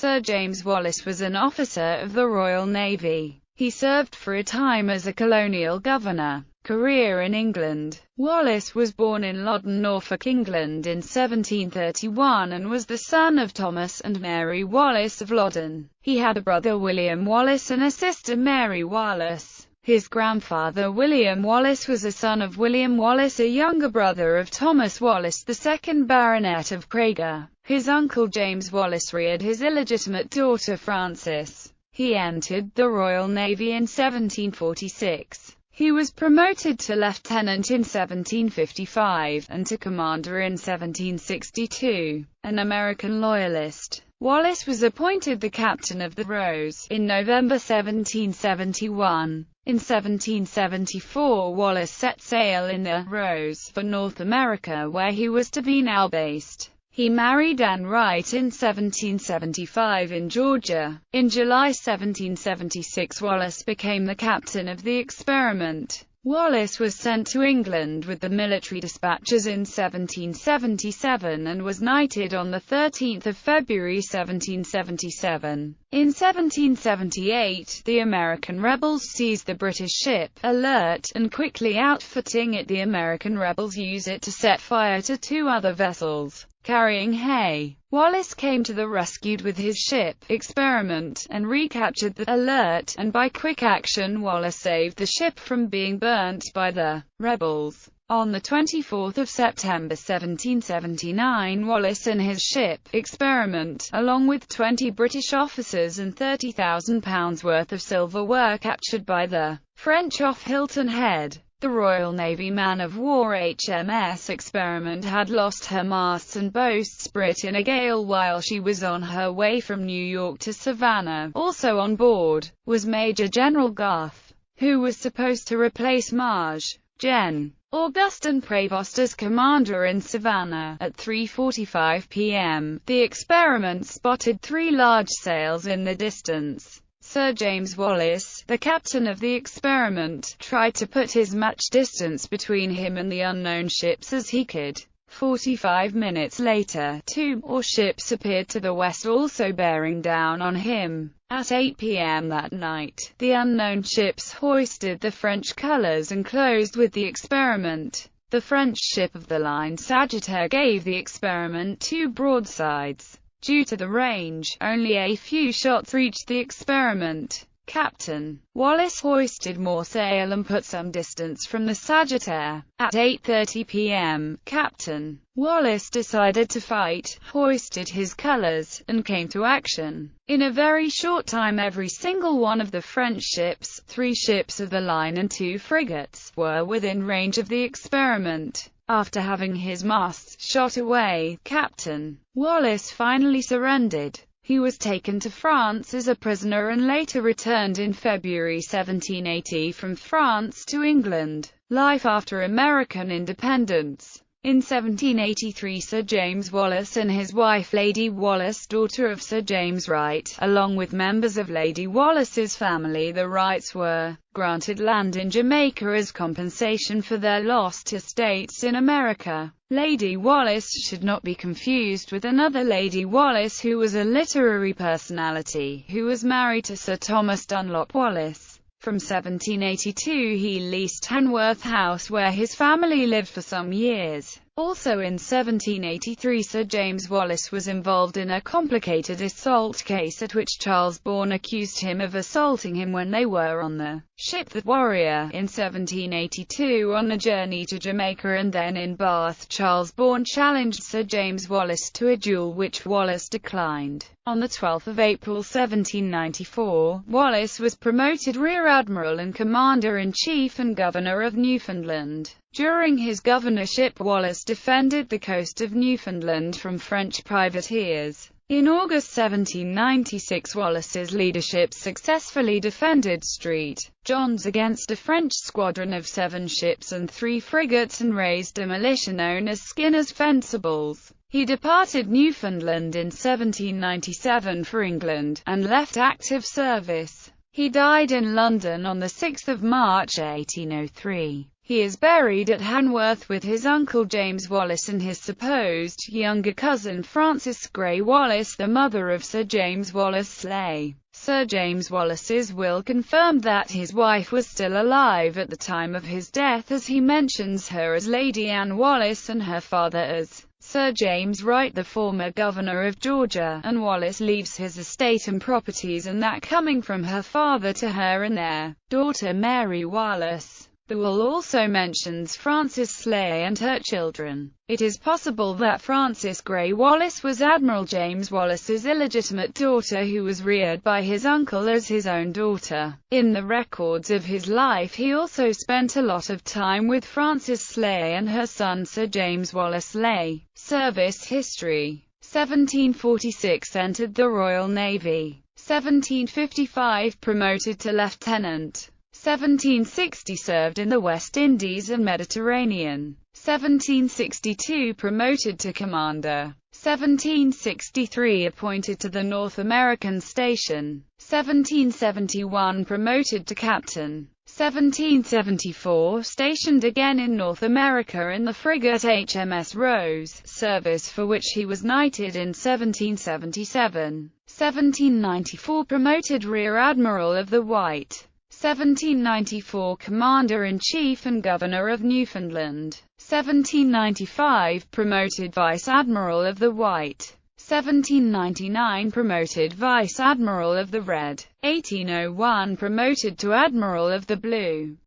Sir James Wallace was an officer of the Royal Navy. He served for a time as a colonial governor. Career in England. Wallace was born in Loddon, Norfolk, England in 1731 and was the son of Thomas and Mary Wallace of Loddon. He had a brother William Wallace and a sister Mary Wallace. His grandfather William Wallace was a son of William Wallace, a younger brother of Thomas Wallace, the 2nd Baronet of Craigor. His uncle James Wallace reared his illegitimate daughter Frances. He entered the Royal Navy in 1746. He was promoted to lieutenant in 1755, and to commander in 1762. An American loyalist, Wallace was appointed the captain of the Rose in November 1771. In 1774 Wallace set sail in the Rose for North America, where he was to be now based. He married Anne Wright in 1775 in Georgia. In July 1776 Wallace became the captain of the Experiment. Wallace was sent to England with the military dispatches in 1777 and was knighted on 13 February 1777. In 1778, the American rebels seized the British ship, Alert, and quickly outfitting it, the American rebels used it to set fire to 2 other vessels carrying hay. Wallace came to the rescue with his ship, Experiment, and recaptured the Alert, and by quick action Wallace saved the ship from being burnt by the rebels. On 24 September 1779 Wallace and his ship, Experiment, along with 20 British officers and £30,000 worth of silver were captured by the French off Hilton Head. The Royal Navy man-of-war HMS Experiment had lost her masts and bowsprit in a gale while she was on her way from New York to Savannah. Also on board was Major General Garth, who was supposed to replace Marge. Gen. Augustin Prevost as commander in Savannah. At 3:45 p.m., the Experiment spotted 3 large sails in the distance. Sir James Wallace, the captain of the Experiment, tried to put as much distance between him and the unknown ships as he could. 45 minutes later, 2 more ships appeared to the west, also bearing down on him. At 8 p.m. that night, the unknown ships hoisted the French colors and closed with the Experiment. The French ship of the line Sagittaire gave the Experiment 2 broadsides. Due to the range, only a few shots reached the Experiment. Captain Wallace hoisted more sail and put some distance from the Sagittaire. At 8:30 p.m., Captain Wallace decided to fight, hoisted his colors, and came to action. In a very short time every single one of the French ships, 3 ships of the line and 2 frigates, were within range of the Experiment. After having his masts shot away, Captain Wallace finally surrendered. He was taken to France as a prisoner and later returned in February 1780 from France to England. Life after American independence. In 1783 Sir James Wallace and his wife Lady Wallace, daughter of Sir James Wright, along with members of Lady Wallace's family, the Wrights, were granted land in Jamaica as compensation for their lost estates in America. Lady Wallace should not be confused with another Lady Wallace who was a literary personality, who was married to Sir Thomas Dunlop Wallace. From 1782 he leased Hanworth House where his family lived for some years. Also in 1783 Sir James Wallace was involved in a complicated assault case at which Charles Bourne accused him of assaulting him when they were on the ship the Warrior. In 1782, on a journey to Jamaica and then in Bath, Charles Bourne challenged Sir James Wallace to a duel which Wallace declined. On 12 April 1794, Wallace was promoted Rear Admiral and Commander-in-Chief and Governor of Newfoundland. During his governorship, Wallace defended the coast of Newfoundland from French privateers. In August 1796, Wallace's leadership successfully defended St. John's against a French squadron of 7 ships and 3 frigates and raised a militia known as Skinner's Fencibles. He departed Newfoundland in 1797 for England, and left active service. He died in London on 6 March 1803. He is buried at Hanworth with his uncle James Wallace and his supposed younger cousin Frances Grey Wallace, the mother of Sir James Wallace Sleigh. Sir James Wallace's will confirmed that his wife was still alive at the time of his death, as he mentions her as Lady Anne Wallace and her father as Sir James Wright, the former governor of Georgia, and Wallace leaves his estate and properties and that coming from her father to her and their daughter Mary Wallace. The will also mentions Frances Sleigh and her children. It is possible that Frances Grey Wallace was Admiral James Wallace's illegitimate daughter, who was reared by his uncle as his own daughter. In the records of his life he also spent a lot of time with Frances Sleigh and her son Sir James Wallace Sleigh. Service history: 1746 entered the Royal Navy. 1755 promoted to lieutenant. 1760 served in the West Indies and Mediterranean. 1762 promoted to commander. 1763 appointed to the North American station. 1771 promoted to captain. 1774 stationed again in North America in the frigate HMS Rose, service for which he was knighted in 1777. 1794 promoted Rear Admiral of the White. 1794 Commander-in-Chief and Governor of Newfoundland. 1795 promoted Vice Admiral of the White. 1799 promoted Vice Admiral of the Red. 1801 promoted to Admiral of the Blue.